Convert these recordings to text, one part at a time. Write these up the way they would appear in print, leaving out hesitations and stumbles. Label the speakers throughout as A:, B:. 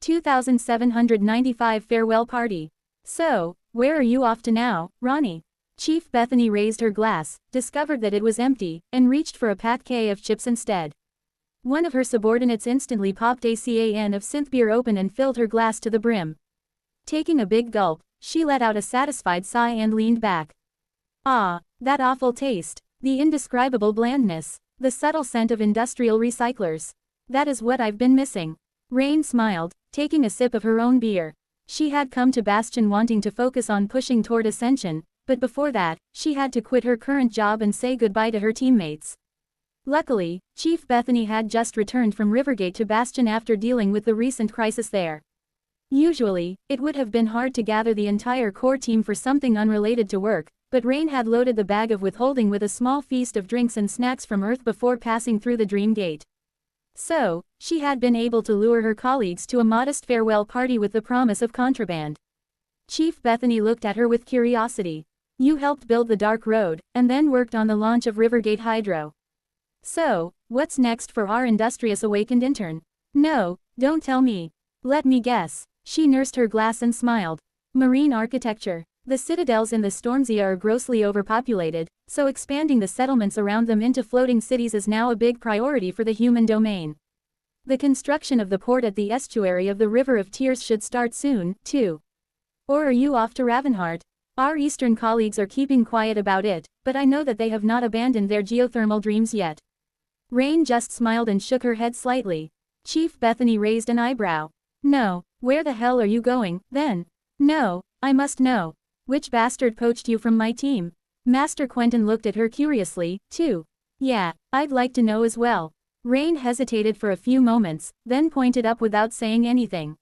A: 2795 Farewell Party. So, where are you off to now, Ronnie? Chief Bethany raised her glass, discovered that it was empty, and reached for a paquet of chips instead. One of her subordinates instantly popped a can of synth beer open and filled her glass to the brim. Taking a big gulp, she let out a satisfied sigh and leaned back. Ah, that awful taste, the indescribable blandness, the subtle scent of industrial recyclers. That is what I've been missing. Rain smiled, taking a sip of her own beer. She had come to Bastion wanting to focus on pushing toward ascension, but before that, she had to quit her current job and say goodbye to her teammates. Luckily, Chief Bethany had just returned from Rivergate to Bastion after dealing with the recent crisis there. Usually, it would have been hard to gather the entire core team for something unrelated to work, but Rain had loaded the bag of withholding with a small feast of drinks and snacks from Earth before passing through the Dream Gate. So, she had been able to lure her colleagues to a modest farewell party with the promise of contraband. Chief Bethany looked at her with curiosity. You helped build the Dark Road, and then worked on the launch of Rivergate Hydro. So, what's next for our industrious awakened intern? No, don't tell me. Let me guess. She nursed her glass and smiled. Marine architecture. The citadels in the Stormzea are grossly overpopulated, so expanding the settlements around them into floating cities is now a big priority for the human domain. The construction of the port at the estuary of the River of Tears should start soon, too. Or are you off to Ravenheart? Our eastern colleagues are keeping quiet about it, but I know that they have not abandoned their geothermal dreams yet. Rain just smiled and shook her head slightly. Chief Bethany raised an eyebrow. No, where the hell are you going, then? No, I must know. Which bastard poached you from my team? Master Quentin looked at her curiously, too. Yeah, I'd like to know as well. Rain hesitated for a few moments, then pointed up without saying anything.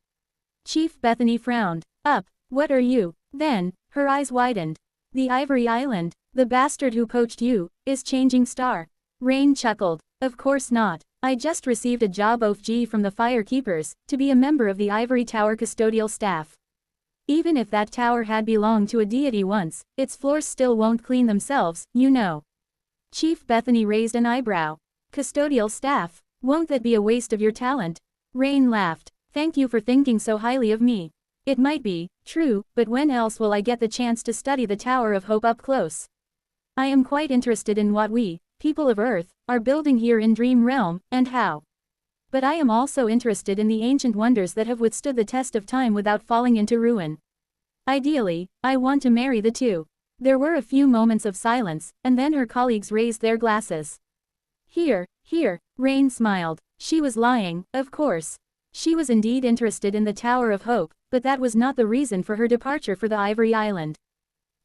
A: Chief Bethany frowned. Up, what are you? Then, her eyes widened. The Ivory Island, the bastard who poached you, is changing star. Rain chuckled. Of course not. I just received a job OFG from the Firekeepers, to be a member of the Ivory Tower custodial staff. Even if that tower had belonged to a deity once, its floors still won't clean themselves, you know. Chief Bethany raised an eyebrow. Custodial staff, won't that be a waste of your talent? Rain laughed. Thank you for thinking so highly of me. It might be true, but when else will I get the chance to study the Tower of Hope up close? I am quite interested in what we, people of Earth, are building here in Dream Realm, and how. But I am also interested in the ancient wonders that have withstood the test of time without falling into ruin. Ideally, I want to marry the two. There were a few moments of silence, and then her colleagues raised their glasses. Here, Rain smiled. She was lying, of course. She was indeed interested in the Tower of Hope, but that was not the reason for her departure for the Ivory Island.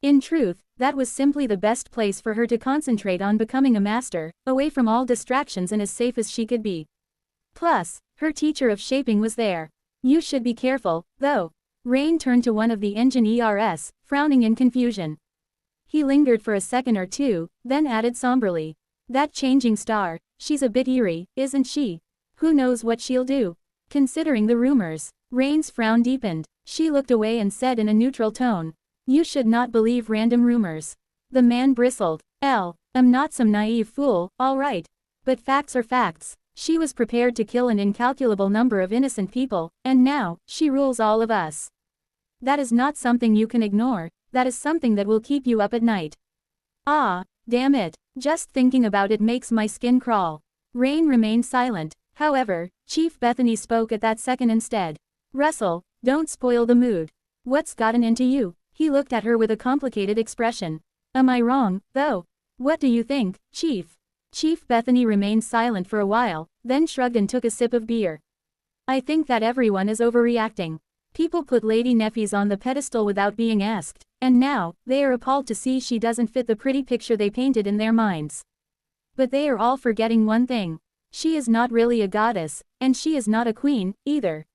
A: In truth, that was simply the best place for her to concentrate on becoming a master, away from all distractions and as safe as she could be. Plus, her teacher of shaping was there. You should be careful, though. Rain turned to one of the engine ERS, frowning in confusion. He lingered for a second or two, then added somberly. That changing star, she's a bit eerie, isn't she? Who knows what she'll do? Considering the rumors. Rain's frown deepened. She looked away and said in a neutral tone. You should not believe random rumors. The man bristled. I'm not some naive fool, all right. But facts are facts. She was prepared to kill an incalculable number of innocent people, and now, she rules all of us. That is not something you can ignore, that is something that will keep you up at night. Ah, damn it, just thinking about it makes my skin crawl. Rain remained silent. However, Chief Bethany spoke at that second instead. Russell, don't spoil the mood. What's gotten into you? He looked at her with a complicated expression. Am I wrong, though? What do you think, Chief? Chief Bethany remained silent for a while, then shrugged and took a sip of beer. I think that everyone is overreacting. People put Lady Neffes on the pedestal without being asked, and now, they are appalled to see she doesn't fit the pretty picture they painted in their minds. But they are all forgetting one thing. She is not really a goddess, and she is not a queen, either.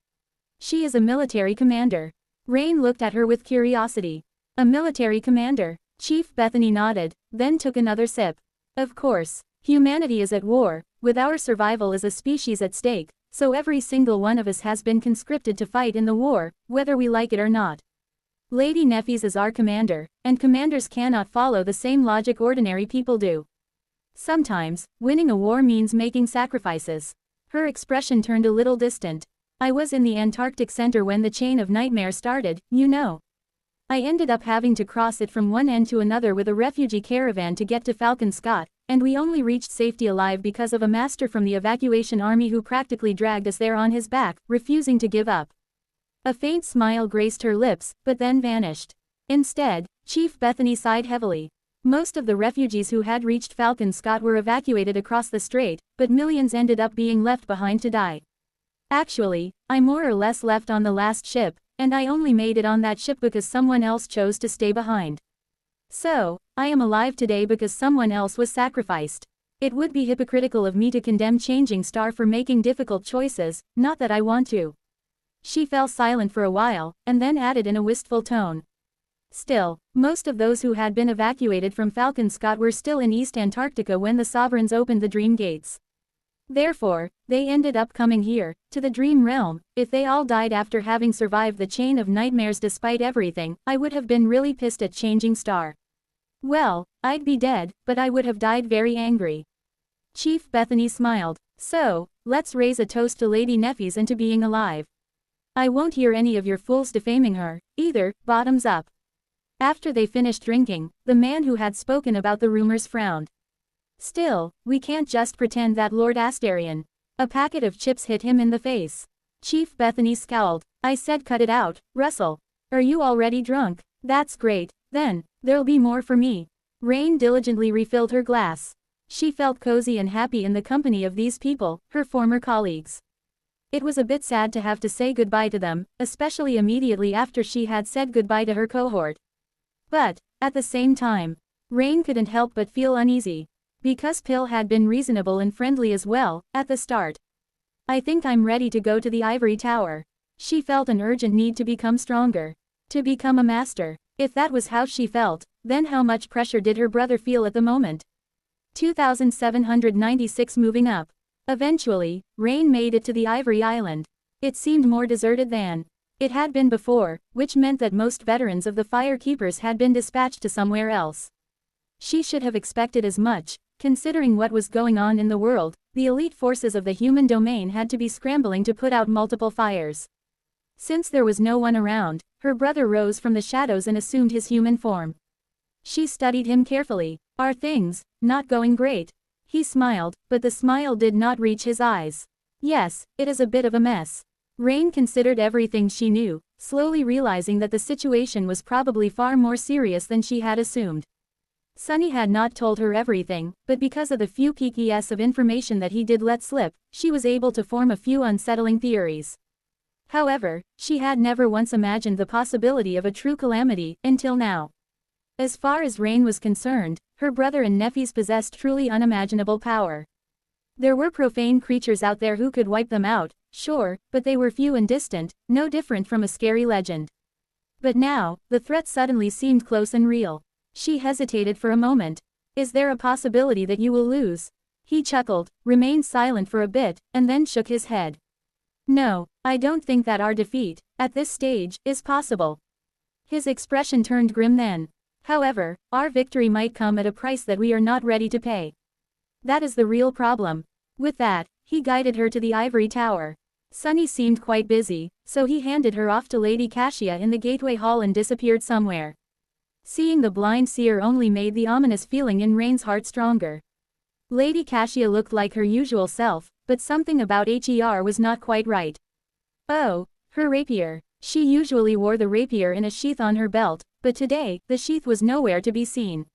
A: She is a military commander. Rain looked at her with curiosity. A military commander? Chief Bethany nodded, then took another sip. Of course, humanity is at war, with our survival as a species at stake, so every single one of us has been conscripted to fight in the war, whether we like it or not. Lady Neffes is our commander, and commanders cannot follow the same logic ordinary people do. Sometimes, winning a war means making sacrifices. Her expression turned a little distant. I was in the Antarctic Center when the chain of nightmares started, you know. I ended up having to cross it from one end to another with a refugee caravan to get to Falcon Scott, and we only reached safety alive because of a master from the evacuation army who practically dragged us there on his back, refusing to give up. A faint smile graced her lips, but then vanished. Instead, Chief Bethany sighed heavily. Most of the refugees who had reached Falcon Scott were evacuated across the strait, but millions ended up being left behind to die. Actually, I more or less left on the last ship, and I only made it on that ship because someone else chose to stay behind. So, I am alive today because someone else was sacrificed. It would be hypocritical of me to condemn Changing Star for making difficult choices, not that I want to. She fell silent for a while, and then added in a wistful tone. Still, most of those who had been evacuated from Falcon Scott were still in East Antarctica when the Sovereigns opened the Dream Gates. Therefore, they ended up coming here, to the Dream Realm. If they all died after having survived the chain of nightmares despite everything, I would have been really pissed at Changing Star. Well, I'd be dead, but I would have died very angry. Chief Bethany smiled. So, let's raise a toast to Lady Neffes and to being alive. I won't hear any of your fools defaming her, either, bottoms up. After they finished drinking, the man who had spoken about the rumors frowned. Still, we can't just pretend that Lord Astarion. A packet of chips hit him in the face. Chief Bethany scowled. I said cut it out, Russell. Are you already drunk? That's great, then, there'll be more for me. Rain diligently refilled her glass. She felt cozy and happy in the company of these people, her former colleagues. It was a bit sad to have to say goodbye to them, especially immediately after she had said goodbye to her cohort. But, at the same time, Rain couldn't help but feel uneasy. Because Pill had been reasonable and friendly as well, at the start. I think I'm ready to go to the Ivory Tower. She felt an urgent need to become stronger. To become a master. If that was how she felt, then how much pressure did her brother feel at the moment? 2796 moving up. Eventually, Rain made it to the Ivory Island. It seemed more deserted than it had been before, which meant that most veterans of the Fire Keepers had been dispatched to somewhere else. She should have expected as much, considering what was going on in the world. The elite forces of the human domain had to be scrambling to put out multiple fires. Since there was no one around, her brother rose from the shadows and assumed his human form. She studied him carefully. Are things not going great? He smiled, but the smile did not reach his eyes. Yes, it is a bit of a mess. Rain considered everything she knew, slowly realizing that the situation was probably far more serious than she had assumed. Sunny had not told her everything, but because of the few pieces of information that he did let slip, she was able to form a few unsettling theories. However, she had never once imagined the possibility of a true calamity, until now. As far as Rain was concerned, her brother and Neffes possessed truly unimaginable power. There were profane creatures out there who could wipe them out, sure, but they were few and distant, no different from a scary legend. But now, the threat suddenly seemed close and real. She hesitated for a moment. Is there a possibility that you will lose? He chuckled, remained silent for a bit, and then shook his head. No, I don't think that our defeat, at this stage, is possible. His expression turned grim then. However, our victory might come at a price that we are not ready to pay. That is the real problem. With that, he guided her to the Ivory Tower. Sunny seemed quite busy, so he handed her off to Lady Cassia in the gateway hall and disappeared somewhere. Seeing the blind seer only made the ominous feeling in Rain's heart stronger. Lady Cassia looked like her usual self, but something about her was not quite right. Oh, her rapier. She usually wore the rapier in a sheath on her belt, but today, the sheath was nowhere to be seen.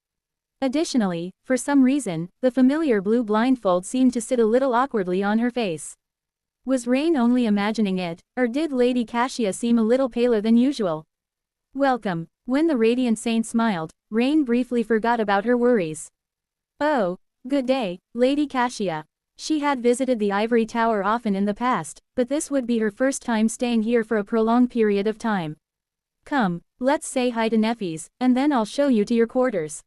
A: Additionally, for some reason, the familiar blue blindfold seemed to sit a little awkwardly on her face. Was Rain only imagining it, or did Lady Cassia seem a little paler than usual? Welcome. When the radiant saint smiled, Rain briefly forgot about her worries. Oh, good day, Lady Cassia. She had visited the Ivory Tower often in the past, but this would be her first time staying here for a prolonged period of time. Come, let's say hi to Neffes, and then I'll show you to your quarters.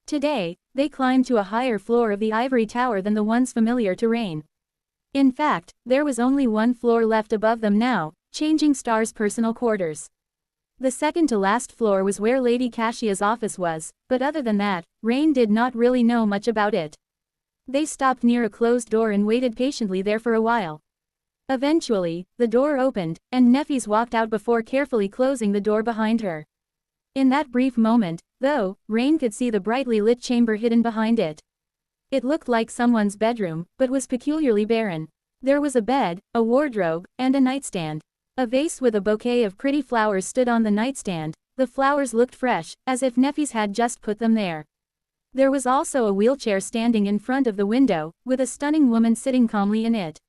A: Today, they climbed to a higher floor of the Ivory Tower than the ones familiar to Rain. In fact, there was only one floor left above them now, Changing Star's personal quarters. The second to last floor was where Lady Cassia's office was, but other than that, Rain did not really know much about it. They stopped near a closed door and waited patiently there for a while. Eventually, the door opened, and Nefis walked out before carefully closing the door behind her. In that brief moment, though, Rain could see the brightly lit chamber hidden behind it. It looked like someone's bedroom, but was peculiarly barren. There was a bed, a wardrobe, and a nightstand. A vase with a bouquet of pretty flowers stood on the nightstand. The flowers looked fresh, as if Nefis had just put them there. There was also a wheelchair standing in front of the window, with a stunning woman sitting calmly in it.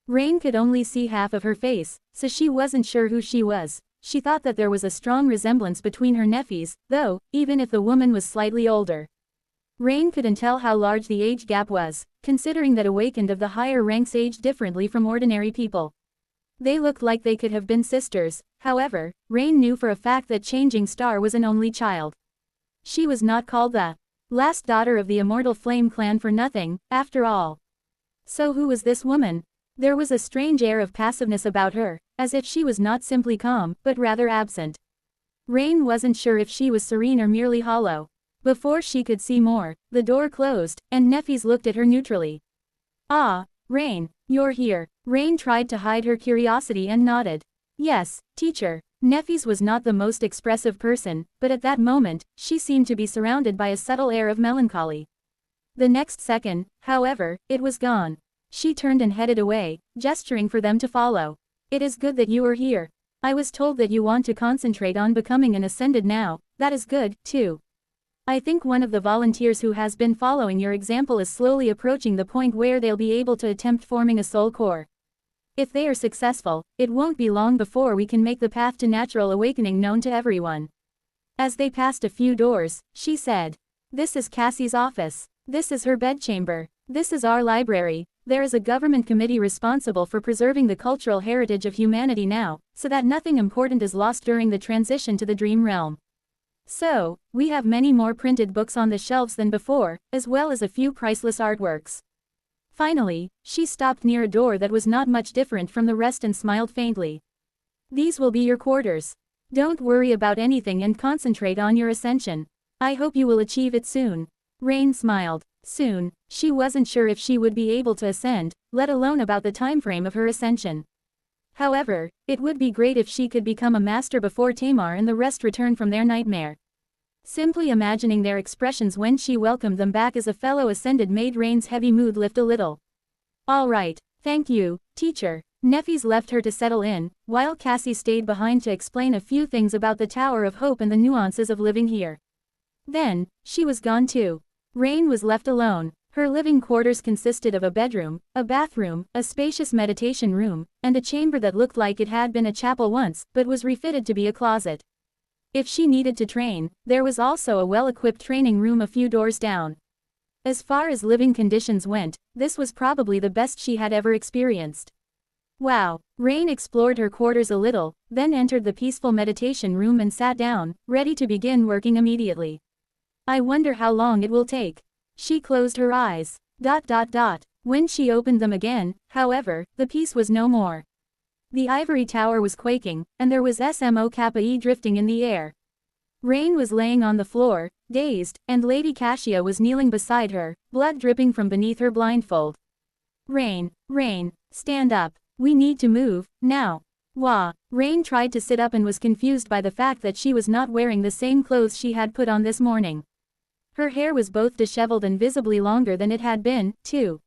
A: Rain could only see half of her face, so she wasn't sure who she was. She thought that there was a strong resemblance between her Nefis, though, even if the woman was slightly older. Rain couldn't tell how large the age gap was, considering that awakened of the higher ranks aged differently from ordinary people. They looked like they could have been sisters. However, Rain knew for a fact that Changing Star was an only child. She was not called the last daughter of the Immortal Flame clan for nothing, after all. So who was this woman? There was a strange air of passiveness about her, as if she was not simply calm, but rather absent. Rain wasn't sure if she was serene or merely hollow. Before she could see more, the door closed, and Nefis looked at her neutrally. "Ah, Rain, you're here." Rain tried to hide her curiosity and nodded. "Yes, teacher." Nefis was not the most expressive person, but at that moment, she seemed to be surrounded by a subtle air of melancholy. The next second, however, it was gone. She turned and headed away, gesturing for them to follow. "It is good that you are here. I was told that you want to concentrate on becoming an Ascended now. That is good, too. I think one of the volunteers who has been following your example is slowly approaching the point where they'll be able to attempt forming a soul core. If they are successful, it won't be long before we can make the path to natural awakening known to everyone." As they passed a few doors, she said, "This is Cassie's office. This is her bedchamber. This is our library. There is a government committee responsible for preserving the cultural heritage of humanity now, so that nothing important is lost during the transition to the dream realm. So, we have many more printed books on the shelves than before, as well as a few priceless artworks." Finally, she stopped near a door that was not much different from the rest and smiled faintly. "These will be your quarters. Don't worry about anything and concentrate on your ascension. I hope you will achieve it soon." Rain smiled. Soon, she wasn't sure if she would be able to ascend, let alone about the time frame of her ascension. However, it would be great if she could become a master before Tamar and the rest return from their nightmare. Simply imagining their expressions when she welcomed them back as a fellow Ascended made Rain's heavy mood lift a little. "All right, thank you, teacher." Nefis left her to settle in, while Cassie stayed behind to explain a few things about the Tower of Hope and the nuances of living here. Then, she was gone too. Rain was left alone. Her living quarters consisted of a bedroom, a bathroom, a spacious meditation room, and a chamber that looked like it had been a chapel once, but was refitted to be a closet. If she needed to train, there was also a well-equipped training room a few doors down. As far as living conditions went, this was probably the best she had ever experienced. Wow. Rain explored her quarters a little, then entered the peaceful meditation room and sat down, ready to begin working immediately. "I wonder how long it will take." She closed her eyes. When she opened them again, however, the peace was no more. The ivory tower was quaking, and there was SMOKE drifting in the air. Rain was laying on the floor, dazed, and Lady Cassia was kneeling beside her, blood dripping from beneath her blindfold. Rain, stand up. We need to move, now." Wah. Rain tried to sit up and was confused by the fact that she was not wearing the same clothes she had put on this morning. Her hair was both disheveled and visibly longer than it had been, too.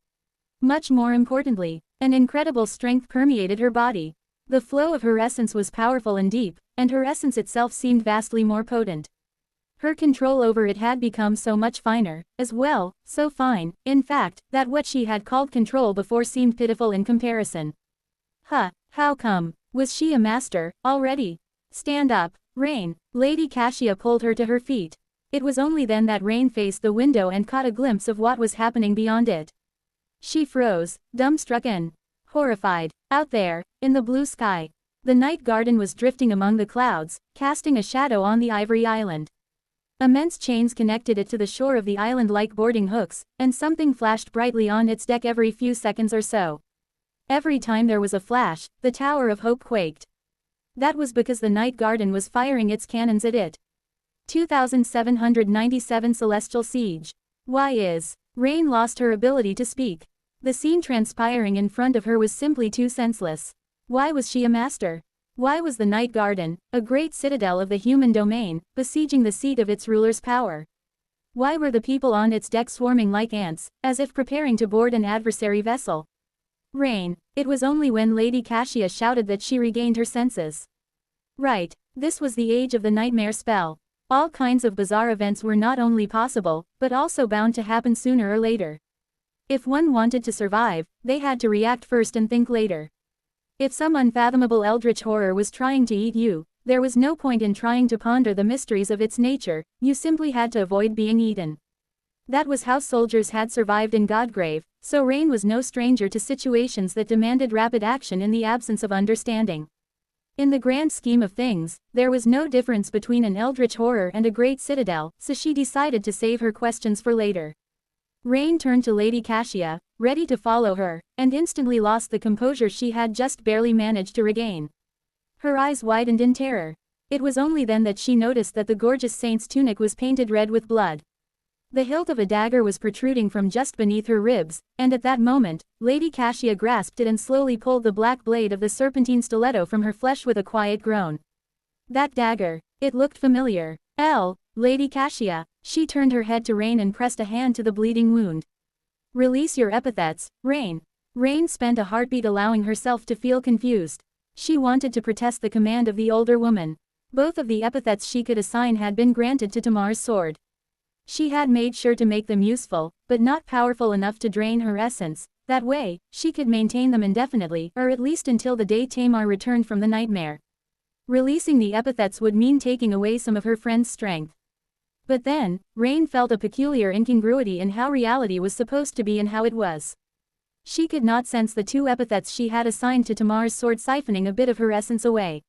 A: Much more importantly, an incredible strength permeated her body. The flow of her essence was powerful and deep, and her essence itself seemed vastly more potent. Her control over it had become so much finer, as well, so fine, in fact, that what she had called control before seemed pitiful in comparison. How come? Was she a master, already? "Stand up, Rain." Lady Cassia pulled her to her feet. It was only then that Rain faced the window and caught a glimpse of what was happening beyond it. She froze, dumbstruck and horrified. Out there, in the blue sky, the night garden was drifting among the clouds, casting a shadow on the ivory island. Immense chains connected it to the shore of the island like boarding hooks, and something flashed brightly on its deck every few seconds or so. Every time there was a flash, the Tower of Hope quaked. That was because the night garden was firing its cannons at it. 2797 Celestial Siege. Why is Rain lost her ability to speak. The scene transpiring in front of her was simply too senseless. Why was she a master? Why was the Night Garden, a great citadel of the human domain, besieging the seat of its ruler's power? Why were the people on its deck swarming like ants, as if preparing to board an adversary vessel? Rain. It was only when Lady Cassia shouted that she regained her senses. Right, this was the age of the nightmare spell. All kinds of bizarre events were not only possible, but also bound to happen sooner or later. If one wanted to survive, they had to react first and think later. If some unfathomable eldritch horror was trying to eat you, there was no point in trying to ponder the mysteries of its nature, you simply had to avoid being eaten. That was how soldiers had survived in Godgrave, so Rain was no stranger to situations that demanded rapid action in the absence of understanding. In the grand scheme of things, there was no difference between an eldritch horror and a great citadel, so she decided to save her questions for later. Rain turned to Lady Cassia, ready to follow her, and instantly lost the composure she had just barely managed to regain. Her eyes widened in terror. It was only then that she noticed that the gorgeous saint's tunic was painted red with blood. The hilt of a dagger was protruding from just beneath her ribs, and at that moment, Lady Cassia grasped it and slowly pulled the black blade of the serpentine stiletto from her flesh with a quiet groan. That dagger. It looked familiar. Lady Cassia. She turned her head to Rain and pressed a hand to the bleeding wound. Release your epithets, Rain. Rain spent a heartbeat allowing herself to feel confused. She wanted to protest the command of the older woman. Both of the epithets she could assign had been granted to Tamar's sword. She had made sure to make them useful, but not powerful enough to drain her essence. That way, she could maintain them indefinitely, or at least until the day Tamar returned from the nightmare. Releasing the epithets would mean taking away some of her friend's strength. But then, Rain felt a peculiar incongruity in how reality was supposed to be and how it was. She could not sense the two epithets she had assigned to Tamar's sword siphoning a bit of her essence away.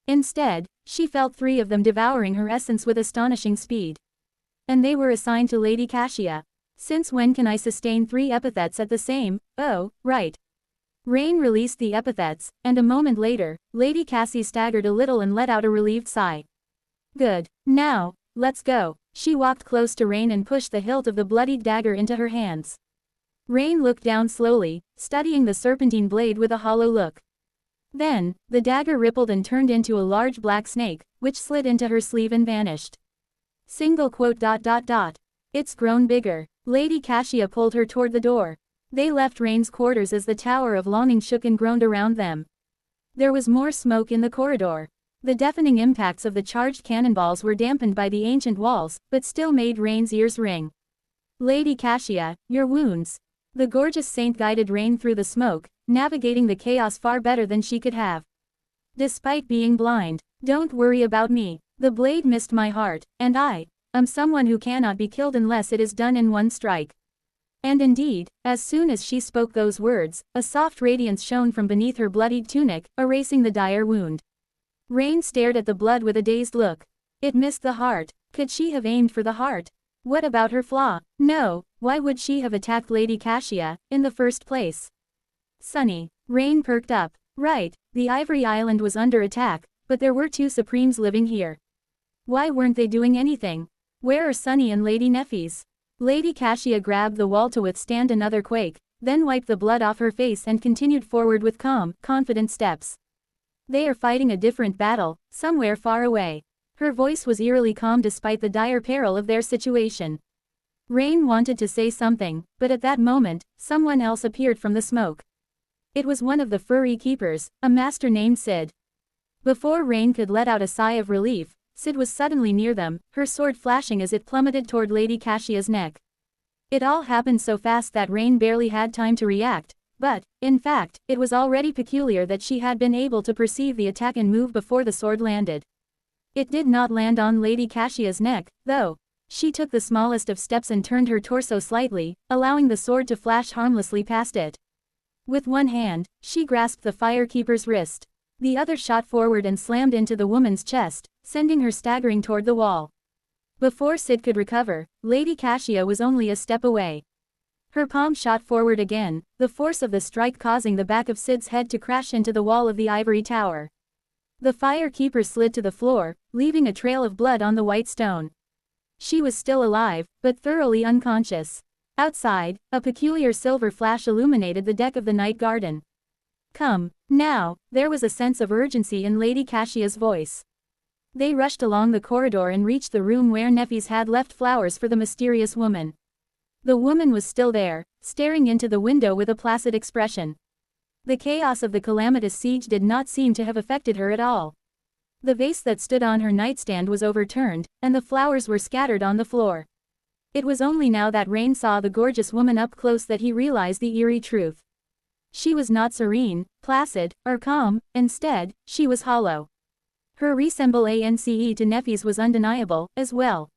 A: Instead, she felt 3 of them devouring her essence with astonishing speed. And they were assigned to Lady Cassia. Since when can I sustain 3 epithets at the same? Oh, right. Rain released the epithets, and a moment later, Lady Cassia staggered a little and let out a relieved sigh. Good. Now, let's go. She walked close to Rain and pushed the hilt of the bloodied dagger into her hands. Rain looked down slowly, studying the serpentine blade with a hollow look. Then, the dagger rippled and turned into a large black snake, which slid into her sleeve and vanished. It's grown bigger. Lady Cassia pulled her toward the door. They left Rain's quarters as the Tower of Longing shook and groaned around them. There was more smoke in the corridor. The deafening impacts of the charged cannonballs were dampened by the ancient walls, but still made Rain's ears ring. Lady Cassia, your wounds. The gorgeous saint guided Rain through the smoke, navigating the chaos far better than she could have. Despite being blind, don't worry about me. The blade missed my heart, and I am someone who cannot be killed unless it is done in one strike. And indeed, as soon as she spoke those words, a soft radiance shone from beneath her bloodied tunic, erasing the dire wound. Rain stared at the blood with a dazed look. It missed the heart. Could she have aimed for the heart? What about her flaw? No, why would she have attacked Lady Cassia, in the first place? Sunny. Rain perked up. Right, the Ivory Island was under attack, but there were 2 Supremes living here. Why weren't they doing anything? Where are Sunny and Lady Neffis? Lady Cassia grabbed the wall to withstand another quake, then wiped the blood off her face and continued forward with calm, confident steps. They are fighting a different battle, somewhere far away. Her voice was eerily calm despite the dire peril of their situation. Rain wanted to say something, but at that moment, someone else appeared from the smoke. It was one of the furry keepers, a master named Sid. Before Rain could let out a sigh of relief, Sid was suddenly near them, her sword flashing as it plummeted toward Lady Cassia's neck. It all happened so fast that Rain barely had time to react, but, in fact, it was already peculiar that she had been able to perceive the attack and move before the sword landed. It did not land on Lady Cassia's neck, though. She took the smallest of steps and turned her torso slightly, allowing the sword to flash harmlessly past it. With one hand, she grasped the firekeeper's wrist. The other shot forward and slammed into the woman's chest, sending her staggering toward the wall. Before Sid could recover, Lady Cassia was only a step away. Her palm shot forward again, the force of the strike causing the back of Sid's head to crash into the wall of the ivory tower. The firekeeper slid to the floor, leaving a trail of blood on the white stone. She was still alive, but thoroughly unconscious. Outside, a peculiar silver flash illuminated the deck of the night garden. "Come, now," there was a sense of urgency in Lady Cashia's voice. They rushed along the corridor and reached the room where Nefis had left flowers for the mysterious woman. The woman was still there, staring into the window with a placid expression. The chaos of the calamitous siege did not seem to have affected her at all. The vase that stood on her nightstand was overturned, and the flowers were scattered on the floor. It was only now that Rain saw the gorgeous woman up close that he realized the eerie truth. She was not serene, placid, or calm, instead, she was hollow. Her resemblance to Nefis was undeniable, as well.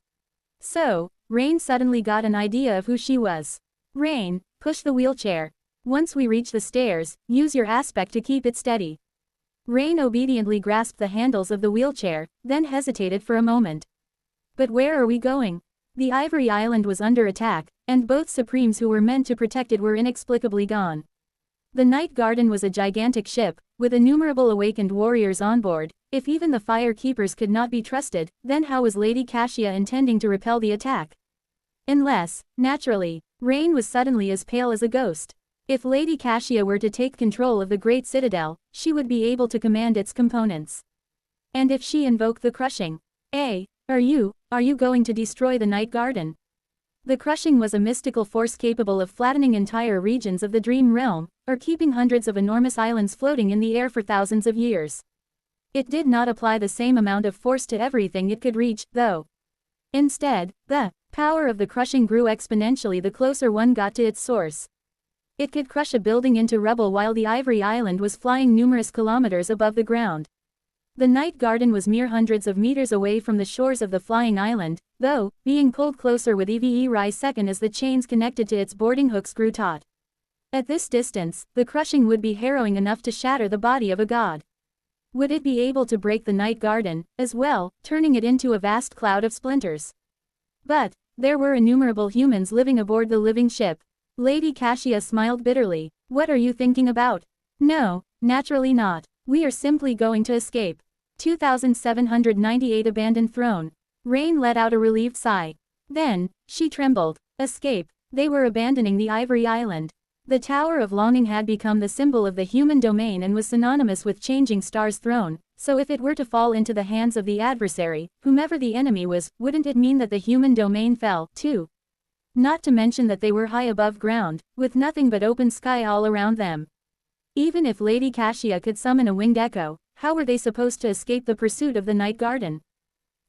A: So, Rain suddenly got an idea of who she was. "Rain, push the wheelchair. Once we reach the stairs, use your aspect to keep it steady." Rain obediently grasped the handles of the wheelchair, then hesitated for a moment. "But where are we going?" The Ivory Island was under attack, and both Supremes who were meant to protect it were inexplicably gone. The Night Garden was a gigantic ship, with innumerable awakened warriors on board. If even the Fire Keepers could not be trusted, then how was Lady Cassia intending to repel the attack? Unless, naturally, Rain was suddenly as pale as a ghost. If Lady Cassia were to take control of the Great Citadel, she would be able to command its components. And if she invoked the crushing? Are you going to destroy the Night Garden? The crushing was a mystical force capable of flattening entire regions of the Dream Realm, or keeping hundreds of enormous islands floating in the air for thousands of years. It did not apply the same amount of force to everything it could reach, though. Instead, the power of the crushing grew exponentially the closer one got to its source. It could crush a building into rubble while the Ivory Island was flying numerous kilometers above the ground. The Night Garden was mere hundreds of meters away from the shores of the flying island, though, being pulled closer with every second as the chains connected to its boarding hooks grew taut. At this distance, the crushing would be harrowing enough to shatter the body of a god. Would it be able to break the Night Garden, as well, turning it into a vast cloud of splinters? But there were innumerable humans living aboard the living ship. Lady Cassia smiled bitterly. "What are you thinking about?" "No, naturally not. We are simply going to escape." 2798 Abandoned Throne. Rain let out a relieved sigh. Then, she trembled. Escape. They were abandoning the Ivory Island. The Tower of Longing had become the symbol of the human domain and was synonymous with Changing Star's throne, so if it were to fall into the hands of the adversary, whomever the enemy was, wouldn't it mean that the human domain fell, too? Not to mention that they were high above ground, with nothing but open sky all around them. Even if Lady Cassia could summon a winged echo, how were they supposed to escape the pursuit of the Night Garden?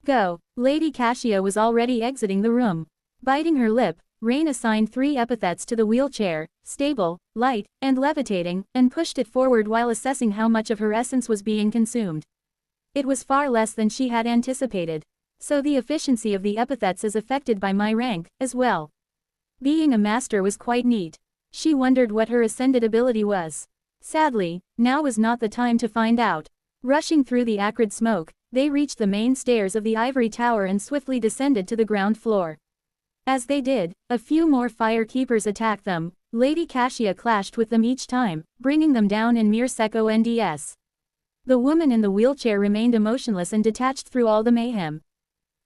A: Go. Lady Cassia was already exiting the room. Biting her lip, Rain assigned 3 epithets to the wheelchair: stable, light, and levitating, and pushed it forward while assessing how much of her essence was being consumed. It was far less than she had anticipated. So the efficiency of the epithets is affected by my rank, as well. Being a master was quite neat. She wondered what her ascended ability was. Sadly, now was not the time to find out. Rushing through the acrid smoke, they reached the main stairs of the Ivory Tower and swiftly descended to the ground floor. As they did, a few more Fire Keepers attacked them. Lady Cassia clashed with them each time, bringing them down in mere seconds. The woman in the wheelchair remained emotionless and detached through all the mayhem.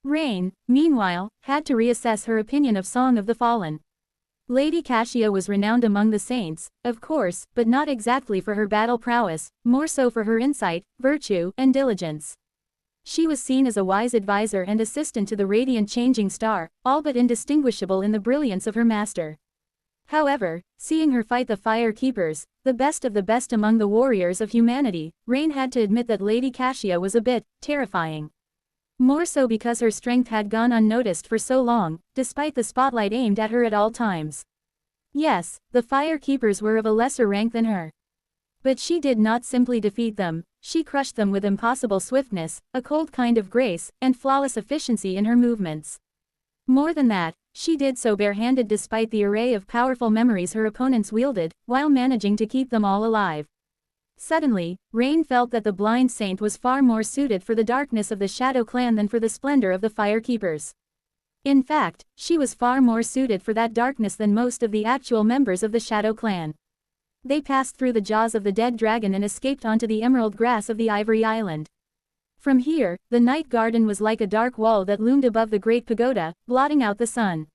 A: Rain, meanwhile, had to reassess her opinion of Song of the Fallen. Lady Cassia was renowned among the saints, of course, but not exactly for her battle prowess, more so for her insight, virtue, and diligence. She was seen as a wise advisor and assistant to the radiant Changing Star, all but indistinguishable in the brilliance of her master. However, seeing her fight the Fire Keepers, the best of the best among the warriors of humanity, Rain had to admit that Lady Cassia was a bit terrifying. More so because her strength had gone unnoticed for so long, despite the spotlight aimed at her at all times. Yes, the Fire Keepers were of a lesser rank than her. But she did not simply defeat them, she crushed them with impossible swiftness, a cold kind of grace, and flawless efficiency in her movements. More than that, she did so barehanded despite the array of powerful memories her opponents wielded, while managing to keep them all alive. Suddenly, Rain felt that the blind saint was far more suited for the darkness of the Shadow Clan than for the splendor of the Fire Keepers. In fact, she was far more suited for that darkness than most of the actual members of the Shadow Clan. They passed through the jaws of the dead dragon and escaped onto the emerald grass of the Ivory Island. From here, the Night Garden was like a dark wall that loomed above the great pagoda, blotting out the sun.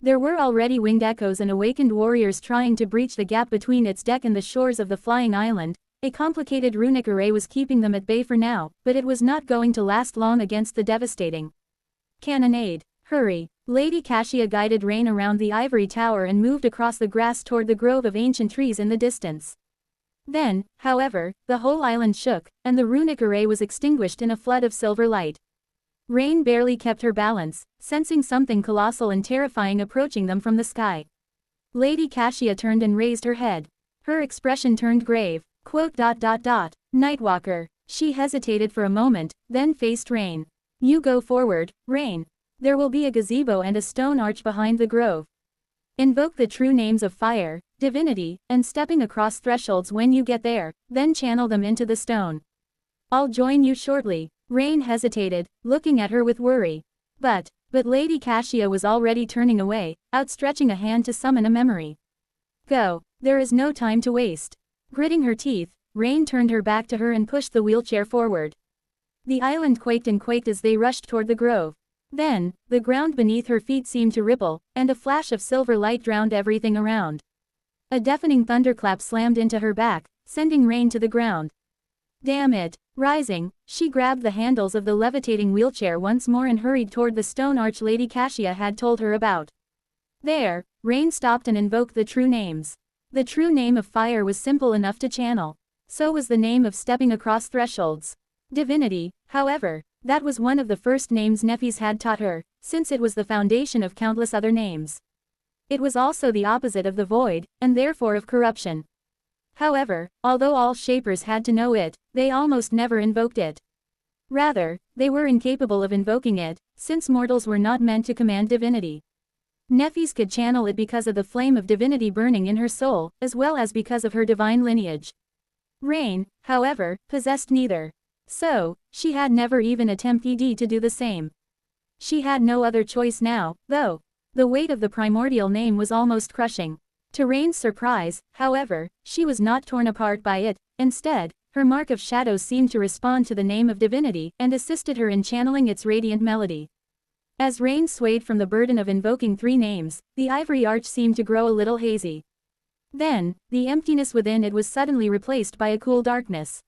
A: There were already winged echoes and awakened warriors trying to breach the gap between its deck and the shores of the flying island. A complicated runic array was keeping them at bay for now, but it was not going to last long against the devastating cannonade. Hurry! Lady Cassia guided Rain around the ivory tower and moved across the grass toward the grove of ancient trees in the distance. Then, however, the whole island shook, and the runic array was extinguished in a flood of silver light. Rain barely kept her balance, sensing something colossal and terrifying approaching them from the sky. Lady Cassia turned and raised her head. Her expression turned grave. Nightwalker. She hesitated for a moment, then faced Rain. You go forward, Rain. There will be a gazebo and a stone arch behind the grove. Invoke the true names of fire, divinity, and stepping across thresholds when you get there, then channel them into the stone. I'll join you shortly. Rain hesitated, looking at her with worry. But Lady Cassia was already turning away, outstretching a hand to summon a memory. Go. There is no time to waste. Gritting her teeth, Rain turned her back to her and pushed the wheelchair forward. The island quaked and quaked as they rushed toward the grove. Then, the ground beneath her feet seemed to ripple, and a flash of silver light drowned everything around. A deafening thunderclap slammed into her back, sending Rain to the ground. Damn it! Rising, she grabbed the handles of the levitating wheelchair once more and hurried toward the stone arch Lady Cassia had told her about. There, Rain stopped and invoked the true names. The true name of fire was simple enough to channel. So was the name of stepping across thresholds. Divinity, however, that was one of the first names Nephis had taught her, since it was the foundation of countless other names. It was also the opposite of the void, and therefore of corruption. However, although all Shapers had to know it, they almost never invoked it. Rather, they were incapable of invoking it, since mortals were not meant to command divinity. Nephis could channel it because of the flame of divinity burning in her soul, as well as because of her divine lineage. Rain, however, possessed neither. So, she had never even attempted to do the same. She had no other choice now, though. The weight of the primordial name was almost crushing. To Rain's surprise, however, she was not torn apart by it. Instead, her mark of shadows seemed to respond to the name of divinity and assisted her in channeling its radiant melody. As Rain swayed from the burden of invoking three names, the ivory arch seemed to grow a little hazy. Then, the emptiness within it was suddenly replaced by a cool darkness.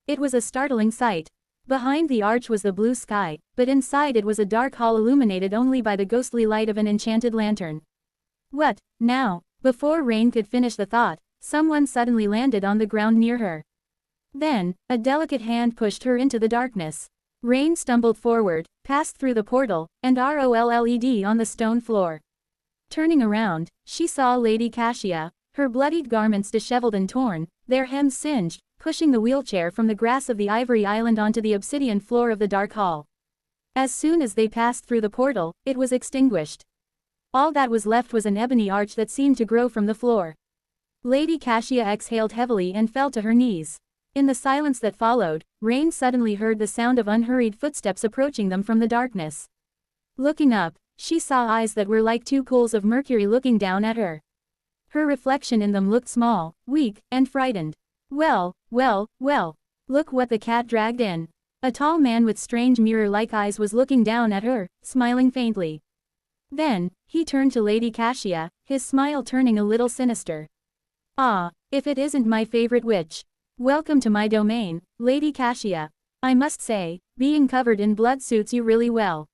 A: It was a startling sight. Behind the arch was the blue sky, but inside it was a dark hall illuminated only by the ghostly light of an enchanted lantern. What, now? Before Rain could finish the thought, someone suddenly landed on the ground near her. Then, a delicate hand pushed her into the darkness. Rain stumbled forward, passed through the portal, and rolled on the stone floor. Turning around, she saw Lady Cassia, her bloodied garments disheveled and torn, their hems singed, pushing the wheelchair from the grass of the ivory island onto the obsidian floor of the dark hall. As soon as they passed through the portal, it was extinguished. All that was left was an ebony arch that seemed to grow from the floor. Lady Cassia exhaled heavily and fell to her knees. In the silence that followed, Rain suddenly heard the sound of unhurried footsteps approaching them from the darkness. Looking up, she saw eyes that were like two pools of mercury looking down at her. Her reflection in them looked small, weak, and frightened. Well, look what the cat dragged in. A tall man with strange mirror-like eyes was looking down at her, smiling faintly. Then, he turned to Lady Cassia, his smile turning a little sinister. Ah, if it isn't my favorite witch. Welcome to my domain, Lady Cassia. I must say, being covered in blood suits you really well.